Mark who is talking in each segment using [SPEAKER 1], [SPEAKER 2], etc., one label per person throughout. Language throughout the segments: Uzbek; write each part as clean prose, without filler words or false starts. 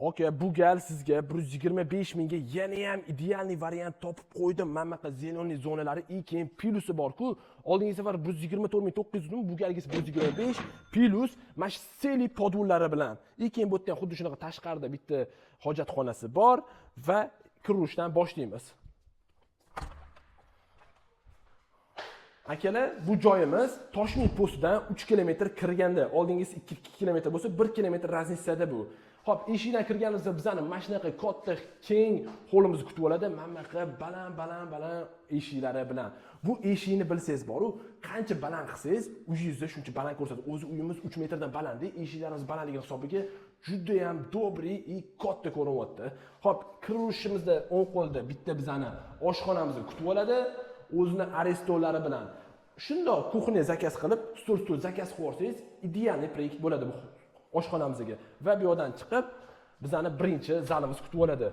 [SPEAKER 1] Aka, bu gal sizga 125 mingga yana ham idealniy variant topib qo'ydim. Mana bunaqa zeleniy zonalari и keyin plusi bor-ku. Oldingi safar 124.900 bu galgisi 125 plus mana shu seli podvullari bilan. И keyin bu yerda ham xuddi shunaqa tashqarida bitta hojatxonasi bor va kirishdan boshlaymiz. Akalar, bu joyimiz Toshkent postidan 3 kilometr kirganda, oldingisi 2 kilometr bo'lsa, 1 kilometr raznisada bu. Xo'p, eshikdan kirganimizda bizani mana shunaqa katta, keng hovlimizni kutib oladi. Mana bunaqa baland eshiklari bilan. Bu eshikni bilsangiz boru, qancha baland qilsangiz, uyingizda shuncha baland ko'rsatadi. O'zi uyimiz 3 metrdan baland, eshiklarimiz balandligi hisobiga juda ham dobri и katta ko'rinyapti. Xo'p, kirishimizda o'ng qo'lda bitta bizani oshxonamizni kutib oladi. O'zini arestollari bilan. Shundoq kuxnya zakaz qilib, stol zakaz qilib olsangiz, idealniy proyekt bo'ladi bu oshxonamizga. Va bu yerdan chiqib, bizani birinchi zalimiz kutib oladi.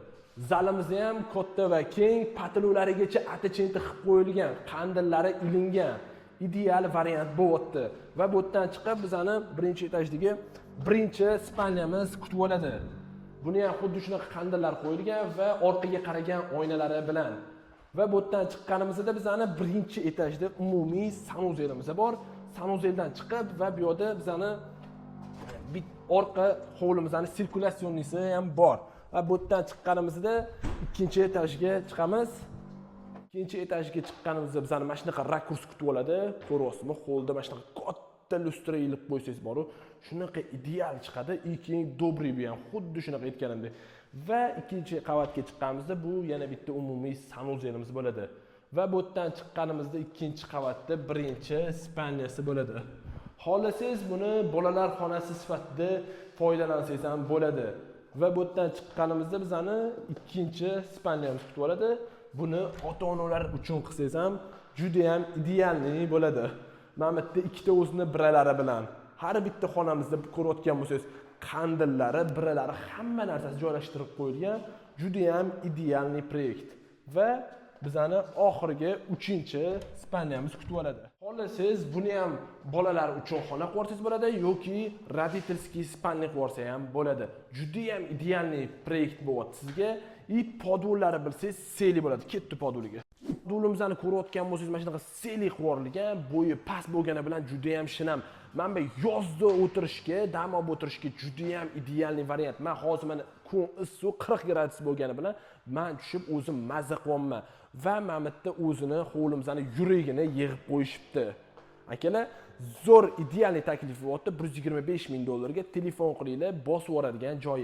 [SPEAKER 1] Zalimiz ham katta va keng, patilularigacha ati-chenti qilib qo'yilgan, qandillari ilingan, ideal variant bo'lyapti. Va bu yerdan chiqib, bizani birinchi etajdagi birinchi spalnyamiz kutib oladi. Buni ham xuddi shunaqa qandillar qo'yilgan va orqaga qaragan oynalari bilan. Va bu yerdan chiqqanimizda bizani birinchi etajda umumiy sanuzelimiz bor. Sanuzeldan chiqib va bu yerda bizani orqa hovlimizning sirkulyatsiyonisi ham bor. Va bu yerdan chiqqanimizda ikkinchi etajga chiqamiz. Ikkinchi etajga chiqqanimizda bizani mana shunaqa rakurs kutib oladi. Ko'ryapsizmi? Holda mana shunaqa katta lustra ilib qo'ysangiz boru, shunaqa ideal chiqadi. Keyin dobri bu ham xuddi shunaqa aytganimdek. Va ikkinchi qavatga chiqqanimizda bu yana bitta umumiy sanuzelimiz bo'ladi. Va bu yerdan chiqqanimizda ikkinchi qavatda birinchi spalnyasi bo'ladi. Xohlasangiz buni bolalar xonasi sifatida foydalansangiz ham bo'ladi. Va bu yerdan chiqqanimizda bizani ikkinchi spalnyamiz kutib oladi. Buni ota-onalar uchun qilsangiz ham juda ham idealniy bo'ladi. Mana bu yerda ikkita o'zini biralari bilan har bitta xonamizda ko'rayotgan bo'lsangiz, qandillari, biralari, hamma narsasi joylashtirib qo'yilgan, juda ham idealniy proyekt. Va bizani oxirgi 3-chi spalnyamiz kutib oladi. Xohlasangiz buni ham bolalar uchun xona qursangiz bo'ladi yoki родительский spalnya qursa ham bo'ladi. Juda ham idealniy proyekt bo'lyapti sizga. И podvullari bilsangiz, seli bo'ladi, katta podvuliga. Podvulimizni ko'rayotgan bo'lsangiz, mana shunaqa seli qurolgan, bo'yi past bo'lgani bilan juda ham shinam. Mana bu yozda o'tirishga, dam olib o'tirishga juda ham idealniy variant. Men hozir mana kun issiq 40 gradus bo'lgani bilan men tushib o'zim mazza qilyapman. Va mana bu yerda o'zini hovlimizning yuragini yig'ib qo'yishibdi. Akalar, zo'r idealniy taklif bo'lyapti. $125 ming telefon qilinglar, bosib yuboradigan joyi.